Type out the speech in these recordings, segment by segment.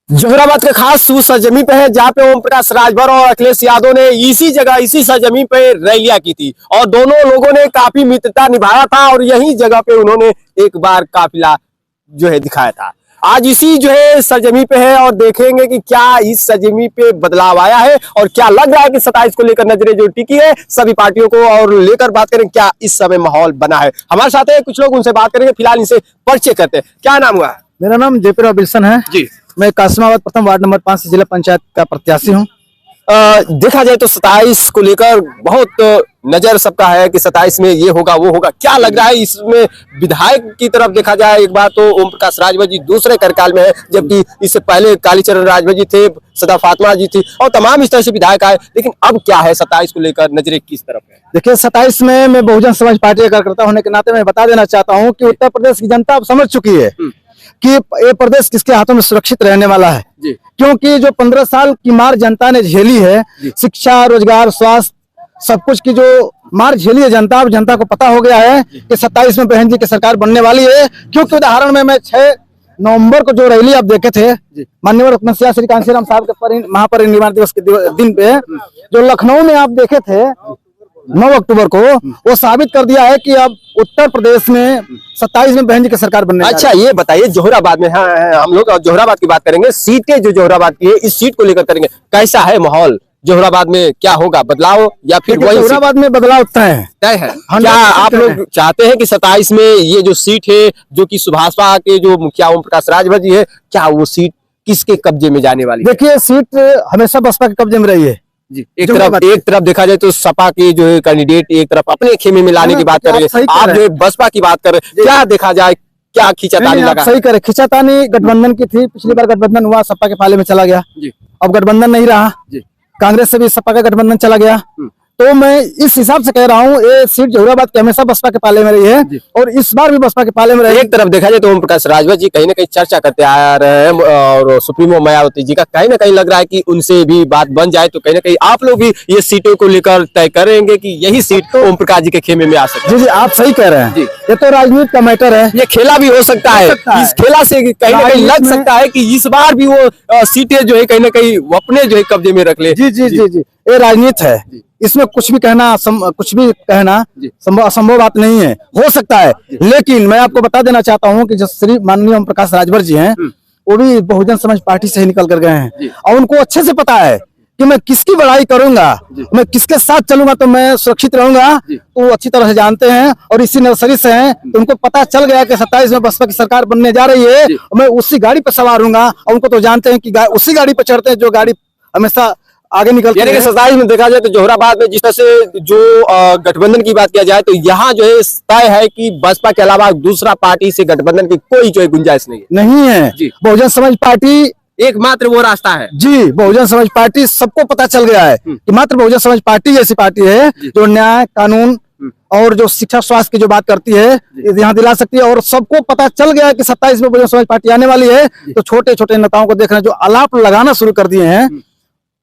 जोहराबाद के खास उस सरजमी पे है जहाँ पे ओम प्रकाश राजभर और अखिलेश यादव ने इसी जगह इसी सरजमी पे रैलियां की थी और दोनों लोगों ने काफी मित्रता निभाया था और यही जगह पे उन्होंने एक बार काफिला जो है दिखाया था। आज इसी जो है सरजमी पे है और देखेंगे कि क्या इस सरजमी पे बदलाव आया है और क्या लग रहा है कि 27 को लेकर नजरें जो टिकी है सभी पार्टियों को और लेकर बात करें क्या इस समय माहौल बना है। हमारे साथ है कुछ लोग, उनसे बात करेंगे। फिलहाल इनसे परिचय करते हैं। क्या नाम हुआ? मेरा नाम जेपी विल्सन है जी। मैं कासिमाबाद प्रथम वार्ड नंबर 5 जिला पंचायत का प्रत्याशी हूँ। देखा जाए तो 27 को लेकर बहुत नजर सबका है कि 27 में ये होगा वो होगा। क्या लग रहा है इसमें? विधायक की तरफ देखा जाए एक बार तो ओम प्रकाश राजभर जी दूसरे कार्यकाल में है, जबकि इससे पहले कालीचरण राजभर जी थे, सदा फातिमा जी थी और तमाम इस तरह से विधायक आए। लेकिन अब क्या है 27 को लेकर नजरें किस तरफ है? देखिए 27 में मैं बहुजन समाज पार्टी का कार्यकर्ता होने के नाते मैं बता देना चाहता हूँ कि उत्तर प्रदेश की जनता अब समझ चुकी है कि ये प्रदेश किसके हाथों में सुरक्षित रहने वाला है। क्योंकि जो 15 साल की मार जनता ने झेली है, शिक्षा, रोजगार, स्वास्थ्य, सब कुछ की जो मार झेली है जनता, अब जनता को पता हो गया है कि 27 में बहन जी की सरकार बनने वाली है। क्योंकि उदाहरण में मैं 6 नवंबर को जो रैली आप देखे थे माननीय रत्नसिंह श्री कांशीराम साहब के महापरिनिर्वाण दिवस के दिन पे जो लखनऊ में आप देखे थे 9 अक्टूबर को, वो साबित कर दिया है कि अब उत्तर प्रदेश में 27 में बहन जी की सरकार बनने। अच्छा ये बताइए जोहराबाद में, हाँ हम लोग जोहराबाद की बात करेंगे। सीटें जो जोहराबाद की है इस सीट को लेकर करेंगे, कैसा है माहौल जोहराबाद में? क्या होगा, बदलाव या फिर वही? जोहराबाद में बदलाव तय है। क्या आप लोग चाहते हैं कि 27 में ये जो सीट है जो कि सुभाषपा के जो मुखिया ओम प्रकाश राजभर जी है, क्या वो सीट किसके कब्जे में जाने वाली है? देखिए सीट हमेशा बसपा के कब्जे में रही है जी। एक तरफ देखा जाए तो सपा के जो है कैंडिडेट एक तरफ अपने खेमे में लाने की बात कर रहे हैं, आप जो है बसपा की बात कर रहे हैं। क्या देखा जाए, क्या खींचातानी लगा? सही करे, खींचातानी गठबंधन की थी। पिछली बार गठबंधन हुआ, सपा के पाले में चला गया। अब गठबंधन नहीं रहा, कांग्रेस से भी सपा का गठबंधन चला गया। तो मैं इस हिसाब से कह रहा हूँ ये सीट जोहराबाद के हमेशा बसपा के पाले में रही है और इस बार भी बसपा के पाले में रही। एक तरफ देखा जाए तो ओम प्रकाश राजभर जी कहीं ना कहीं चर्चा करते आ रहे हैं और सुप्रीमो मायावती जी का कहीं ना कहीं लग रहा है कि उनसे भी बात बन जाए तो कहीं ना कहीं आप लोग भी ये सीटों को लेकर तय करेंगे कि यही सीट ओम प्रकाश जी के खेमे में आ सकती है। जी आप सही कह रहे हैं। ये तो राजनीति का मैटर है, ये खेला भी हो सकता है। इस खेला से कहीं ना कहीं लग सकता है कि इस बार भी वो सीटें जो है कहीं ना कहीं अपने जो है कब्जे में रख ले। जी ये राजनीति है, इसमें कुछ भी कहना असंभव बात नहीं है, हो सकता है। लेकिन मैं आपको बता देना चाहता हूं कि जो श्री माननीय ओम प्रकाश राजभर जी हैं वो भी बहुजन समाज पार्टी से ही निकल कर गए हैं और उनको अच्छे से पता है कि मैं किसकी बड़ाई करूंगा, मैं किसके साथ चलूंगा तो मैं सुरक्षित रहूंगा। तो वो अच्छी तरह से जानते हैं और इसी नर्सरी से हैं तो उनको पता चल गया कि 27 में बसपा की सरकार बनने जा रही है। मैं उसी गाड़ी पर सवार हूंगा और उनको तो जानते हैं कि उसी गाड़ी पर चढ़ते हैं जो गाड़ी हमेशा आगे निकलती है। 27 में देखा जाए तो जोहराबाद में जिस तरह से जो गठबंधन की बात किया जाए तो यहाँ जो है तय है कि बसपा के अलावा दूसरा पार्टी से गठबंधन की कोई जो है गुंजाइश नहीं है। बहुजन समाज पार्टी एकमात्र वो रास्ता है। जी बहुजन समाज पार्टी सबको पता चल गया है कि मात्र बहुजन समाज पार्टी ऐसी पार्टी है जो न्याय, कानून और जो शिक्षा, स्वास्थ्य की जो बात करती है यहाँ दिला सकती है। और सबको पता चल गया कि 27 में बहुजन समाज पार्टी आने वाली है। तो छोटे छोटे नेताओं को देखना जो आलाप लगाना शुरू कर दिए हैं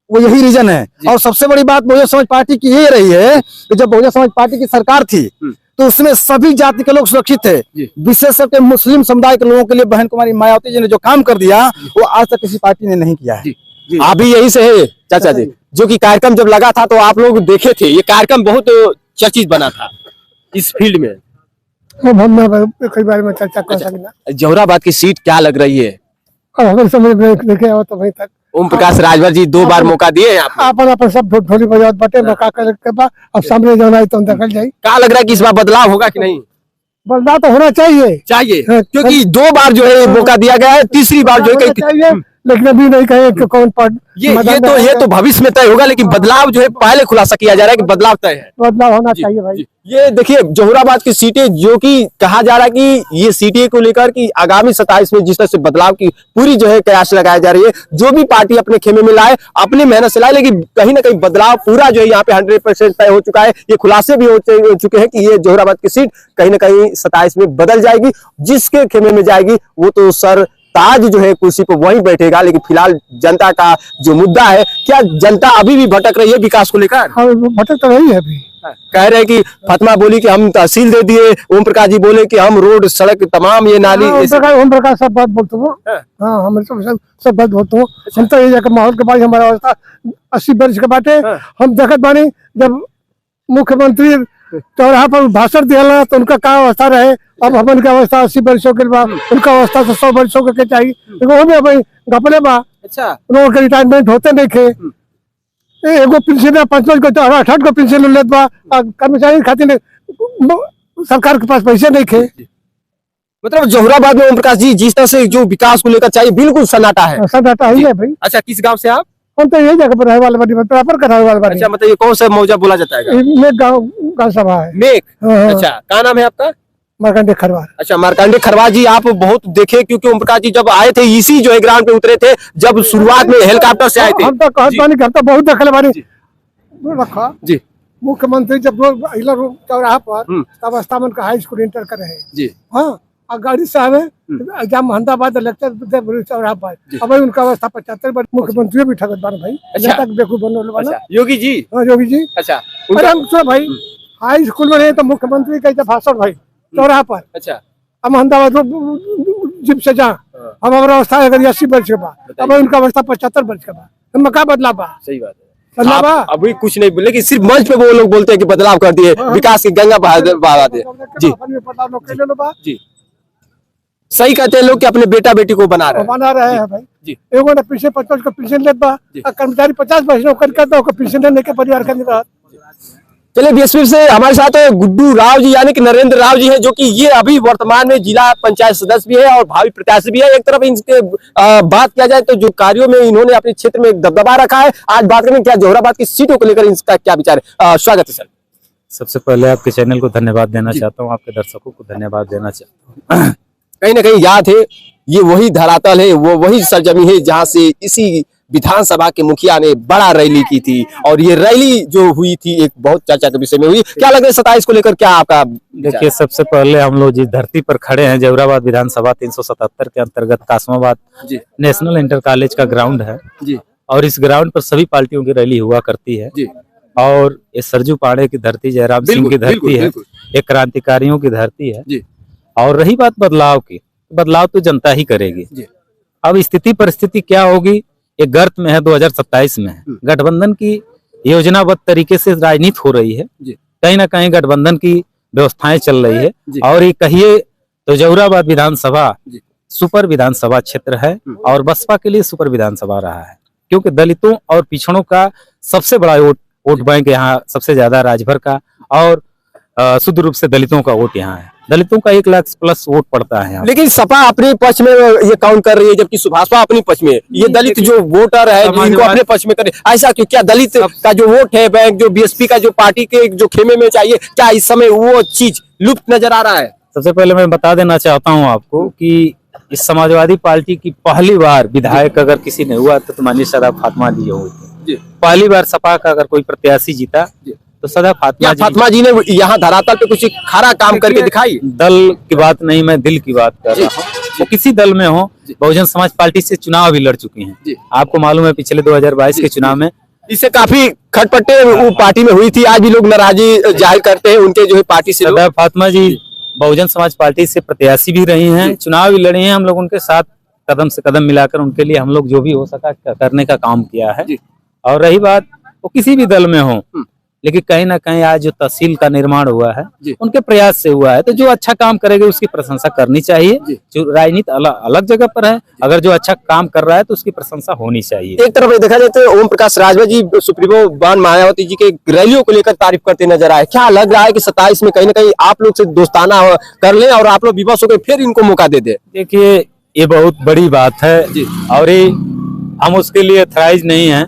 वो यही रीजन है। और सबसे बड़ी बात बहुजन समाज पार्टी की ये रही है कि जब बहुजन समाज पार्टी की सरकार थी तो उसमें सभी जाति के लोग सुरक्षित थे, विशेष करके मुस्लिम समुदाय के लोगों के लिए बहन कुमारी मायावती जी ने जो काम कर दिया वो आज तक किसी पार्टी ने नहीं किया है। आप भी यही से है चाचा जी, जो कि कार्यक्रम जब लगा था तो आप लोग देखे थे, ये कार्यक्रम बहुत चर्चित बना था इस फील्ड में। कई बार में चर्चा कर सकना। जोहराबाद की सीट क्या लग रही है? देखे तो वही तक ओम प्रकाश राजभर जी 2 बार मौका दिए अपन सब ढोली बजावत बटे मौका के बाद अब सामने जाना है तो देखल जाए। क्या लग रहा है कि इस बार बदलाव होगा कि नहीं? बदलाव तो होना चाहिए क्योंकि 2 बार जो है मौका दिया गया है, तीसरी बार जो है लेकिन अभी नहीं कहे कि कौन ये तो भविष्य में तय होगा। लेकिन बदलाव जो है पहले खुलासा किया जा रहा है कि बदलाव तय है, बदलाव होना चाहिए भाई। ये देखिए जोहराबाद की सीटें जो कि कहा जा रहा है कि ये सीटें को लेकर कि आगामी 27 में जिस तरह से बदलाव की पूरी जो है कयास लगाई जा रही है, जो भी पार्टी अपने खेमे में लाए, अपनी मेहनत से लाए, लेकिन कहीं ना कहीं बदलाव पूरा जो है यहाँ पे 100% तय हो चुका है। ये खुलासे भी हो चुके हैं कि ये जोहराबाद की सीट कहीं ना कहीं 27 में बदल जाएगी। जिसके खेमे में जाएगी वो तो सर ताज जो है कुर्सी पर वहीं बैठेगा। लेकिन फिलहाल जनता का जो मुद्दा है, क्या जनता अभी भी भटक रही है विकास को लेकर? भटक तो रही है अभी। कह रहे हैं कि फातिमा बोली कि हम तहसील दे दिए, ओम प्रकाश जी बोले कि हम रोड सड़क तमाम ये नाली ओम प्रकाश सब बात बोलते हो। हाँ हम सब बात बोलते हो। हम तो ये जगह माहौल के बाद हमारा अवस्था 80 वर्ष के बाटे हम देखत बानी जब मुख्यमंत्री चौराहा पर भाषण दिया तो उनका क्या अवस्था रहे। अब हमन की अवस्था 80 वर्षों के बाद उनका अवस्था तो 100 वर्षों के चाहिए। वो भी भाई गपले बा अच्छा उनके रिटायरमेंट होते नहीं थे। एगो पेंशन 5 को 68 को पेंशन लेत बा कर्मचारी खातिर सरकार के पास पैसे नहीं थे। मतलब जोहराबाद में ओम प्रकाश जी जिस तरह से जो विकास को लेकर चाहिए बिल्कुल सन्नाटा है। सन्नाटा ही है भाई। अच्छा किस गांव से आप? हम तो यही जगह पर रहने वाले बानी बराबर का रहने वाले बानी। अच्छा मतलब ये कौन सा मौजा बोला जाता है? मेघ गाँव सभा है। मेघ। हाँ। अच्छा क्या नाम है आपका? मार्कंडे खरवार। अच्छा मार्कंडे खरवार जी आप बहुत देखे क्योंकि ओम प्रकाश जी जब आए थे इसी जो है ग्राउंड पे उतरे थे जब शुरुआत में हेलीकॉप्टर से आए थे। हम तो कहत बानी हम तो बहुत देखले बानी रखा जी। मुख्यमंत्री जब चौराहा पर तब स्थापन का हाई स्कूल इंटर करे है जी। हाँ और गाड़ी से आवे एग्जाम अहमदाबाद लेक्चर चौराहा पर अब उनका अवस्था 75 वर्ष मुख्यमंत्री भी ठगत बान भाई। अच्छा। तक बेकूफ बनने वाला। अच्छा योगी जी। हाँ योगी जी। अच्छा अरे हम तो भाई हाई स्कूल में रहे तो मुख्यमंत्री का भाषण भाई चौराहा पर। अच्छा हम अहमदाबाद जिप से जा अब हमारा अवस्था अगर 80 वर्ष के बाद अब उनका अवस्था 75 वर्ष के बाद हम क्या बदलाव बा? सही बात है। बदलाव आप अभी कुछ नहीं बोले कि सिर्फ मंच पे वो लोग बोलते हैं कि बदलाव कर दिए विकास की गंगा बहा दिए। जी जी सही कहते हैं लोग कि अपने बेटा बेटी को बना रहे हैं भाई। जी। एगो ने पीछे 50 का पेंशन लेत बा कर्मचारी 50 वर्ष नौकरी करता है पेंशन लेने के परिवार का नहीं रहा। चलिए बीएसपी से हमारे साथ गुड्डू राव जी यानी कि नरेंद्र राव जी है जो कि ये अभी वर्तमान में जिला पंचायत सदस्य भी है और भावी प्रत्याशी भी है। एक तरफ इनके बात किया जाए तो जो कार्यों में इन्होंने अपने क्षेत्र में एक दबदबा रखा है। आज बात करेंगे क्या जोहराबाद की सीटों को लेकर इनका क्या विचार है। स्वागत है सर। सबसे पहले आपके चैनल को धन्यवाद देना चाहता हूँ, आपके दर्शकों को धन्यवाद देना चाहता हूँ। कहीं ना कहीं याद है ये वही धरातल है वो वही सरजमी है जहाँ से इसी विधानसभा के मुखिया ने बड़ा रैली की थी और ये रैली जो हुई थी एक बहुत चर्चा के विषय में हुई। क्या लग रहा है 27 को लेकर क्या आपका? देखिए सबसे पहले हम लोग जिस धरती पर खड़े हैं जोहराबाद विधानसभा 377 के अंतर्गत कासमाबाद नेशनल इंटर कॉलेज का ग्राउंड है जी। और इस ग्राउंड पर सभी पार्टियों की रैली हुआ करती है जी। और ये सरजू पाड़े की धरती, जयराम सिंह की धरती है, एक क्रांतिकारियों की धरती है जी। और रही बात बदलाव की, बदलाव तो जनता ही करेगी। अब स्थिति परिस्थिति क्या होगी एक गर्त में है 2027 में है। गठबंधन की योजनाबद्ध तरीके से राजनीति हो रही है, कहीं ना कहीं गठबंधन की व्यवस्थाएं चल रही है और ये कहिए तो जोहराबाद विधानसभा सुपर विधानसभा क्षेत्र है और बसपा के लिए सुपर विधानसभा रहा है क्योंकि दलितों और पिछड़ों का सबसे बड़ा वोट बैंक यहाँ सबसे ज्यादा राजभर का और शुद्ध रूप से दलितों का वोट यहाँ है। दलितों का 1 लाख प्लस वोट पड़ता है यहाँ। लेकिन सपा अपने पक्ष में ये काउंट कर रही है जबकि सुभाषपा अपनी पक्ष में ये दलित जो वोटर है इनको अपने पक्ष में करे ऐसा क्यों? क्या दलित का जो वोट है बैंक जो बीएसपी का जो पार्टी के जो खेमे में चाहिए क्या इस समय वो चीज लुप्त नजर आ रहा है? सबसे पहले मैं बता देना चाहता हूँ आपको कि इस समाजवादी पार्टी की पहली बार विधायक अगर किसी ने हुआ तो माननीय सदा फातिमा जी हुई। पहली बार सपा का अगर कोई प्रत्याशी जीता तो सदा फातिमा जी ने यहाँ धरातल पे कुछ खारा काम करके दिखाई। दल की बात नहीं मैं दिल की बात कर रहा हूँ। वो किसी दल में हो बहुजन समाज पार्टी से चुनाव भी लड़ चुकी हैं। आपको मालूम है पिछले 2022 के चुनाव में इससे काफी खटपटे वो पार्टी में हुई थी। आज भी लोग नाराजगी जाहिर करते हैं उनके जो है पार्टी से। सदा फातिमा जी बहुजन समाज पार्टी से प्रत्याशी भी रही हैं, चुनाव भी लड़ी हैं। हम लोग उनके साथ कदम से कदम मिलाकर उनके लिए हम लोग जो भी हो सका करने का काम किया है। और रही बात वो किसी भी दल में हो लेकिन कहीं ना कहीं आज जो तहसील का निर्माण हुआ है उनके प्रयास से हुआ है तो जो अच्छा काम करेगा उसकी प्रशंसा करनी चाहिए। जो राजनीति अलग जगह पर है अगर जो अच्छा काम कर रहा है तो उसकी प्रशंसा होनी चाहिए। एक तरफ देखा जाए तो ओम प्रकाश राजभर जी सुप्रीमो बान मायावती जी के रैलियों को लेकर तारीफ करते नजर आए। क्या लग रहा है कि 27 में कहीं ना कहीं आप लोग से दोस्ताना कर लें और आप लोग विवश होकर फिर इनको मौका दे दे? देखिए ये बहुत बड़ी बात है और ये हम उसके लिए अथराइज नहीं है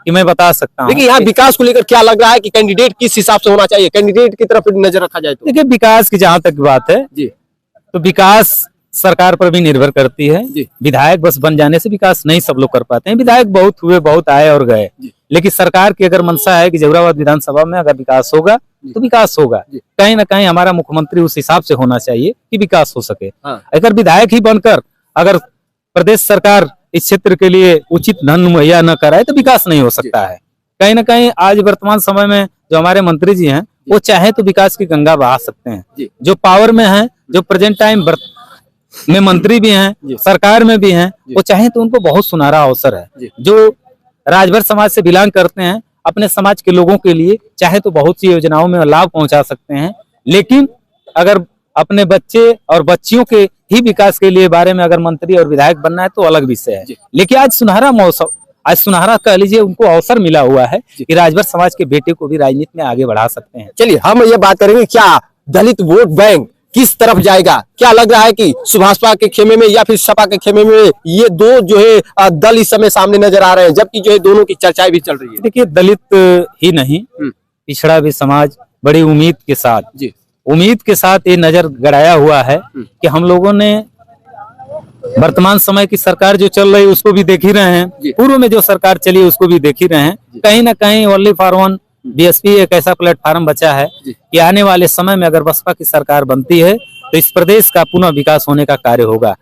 कि मैं बता सकता हूँ। देखिए यहाँ विकास को लेकर क्या लग रहा है कि कैंडिडेट किस हिसाब से होना चाहिए? कैंडिडेट की तरफ नजर रखा जाए तो देखिए विकास की जहाँ तक बात है तो विकास सरकार पर भी निर्भर करती है। विधायक बस बन जाने से विकास नहीं सब लोग कर पाते हैं। विधायक बहुत हुए बहुत आए और गए लेकिन सरकार की अगर मंशा है कि जोहराबाद विधानसभा में अगर विकास होगा तो विकास होगा। कहीं ना कहीं हमारा मुख्यमंत्री उस हिसाब से होना चाहिए कि विकास हो सके। अगर विधायक ही बनकर अगर प्रदेश सरकार इस क्षेत्र के लिए उचित धन मुहैया न कराए तो विकास नहीं हो सकता है। कहीं ना कहीं आज वर्तमान समय में जो हमारे मंत्री जी हैं वो चाहे तो विकास की गंगा बहा सकते हैं। जी। जो पावर में है, जो प्रेजेंट टाइम में मंत्री भी हैं, सरकार में भी हैं, वो चाहे तो उनको बहुत सुनहरा अवसर है। जो राजभर समाज से बिलोंग करते हैं, अपने समाज के लोगों के लिए चाहे तो बहुत सी योजनाओं में लाभ पहुंचा सकते हैं। लेकिन अगर अपने बच्चे और बच्चियों के ही विकास के लिए बारे में अगर मंत्री और विधायक बनना है तो अलग विषय है। लेकिन आज सुनहरा मौसम, आज सुनहरा कह लीजिए उनको अवसर मिला हुआ है कि राजभर समाज के बेटे को भी राजनीति में आगे बढ़ा सकते हैं। चलिए हम ये बात करेंगे, क्या दलित वोट बैंक किस तरफ जाएगा? क्या लग रहा है कि सुभाषपा के खेमे में या फिर सपा के खेमे में ये दो जो है दल इस समय सामने नजर आ रहे हैं, जबकि जो है दोनों की चर्चाएं भी चल रही है। देखिए, दलित ही नहीं, पिछड़ा भी समाज बड़ी उम्मीद के साथ ये नजर गड़ाया हुआ है कि हम लोगों ने वर्तमान समय की सरकार जो चल रही है उसको भी देख ही रहे हैं, पूर्व में जो सरकार चली उसको भी देख ही रहे हैं। कहीं ना कहीं ओनली फॉर वन बीएसपी एक ऐसा प्लेटफार्म बचा है कि आने वाले समय में अगर बसपा की सरकार बनती है तो इस प्रदेश का पुनः विकास होने का कार्य होगा।